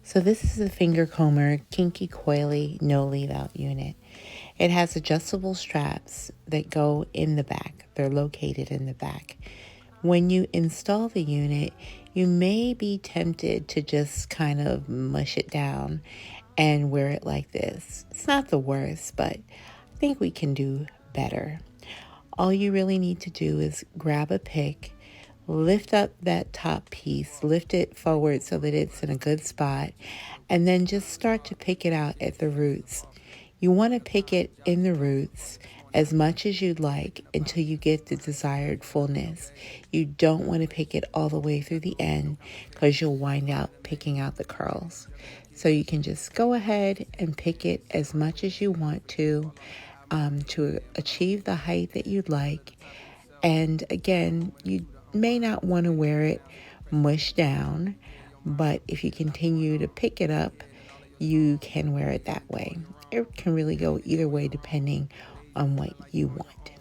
So this is a FINGERCOMBER KINKYcoily no leave out unit. It has adjustable straps that go in the back. They're located in the back. When you install the unit, you may be tempted to just kind of mush it down and wear it like this. It's not the worst, but I think we can do better. All you really need to do is grab a pick, lift up that top piece, lift it forward so that it's in a good spot, and then just start to pick it out at the roots. You want to pick it in the roots as much as you'd like until you get the desired fullness. You don't want to pick it all the way through the end because you'll wind up picking out the curls. So you can just go ahead and pick it as much as you want to achieve the height that you'd like. And again, you may not want to wear it mushed down, but if you continue to pick it up, you can wear it that way. It can really go either way depending on what you want.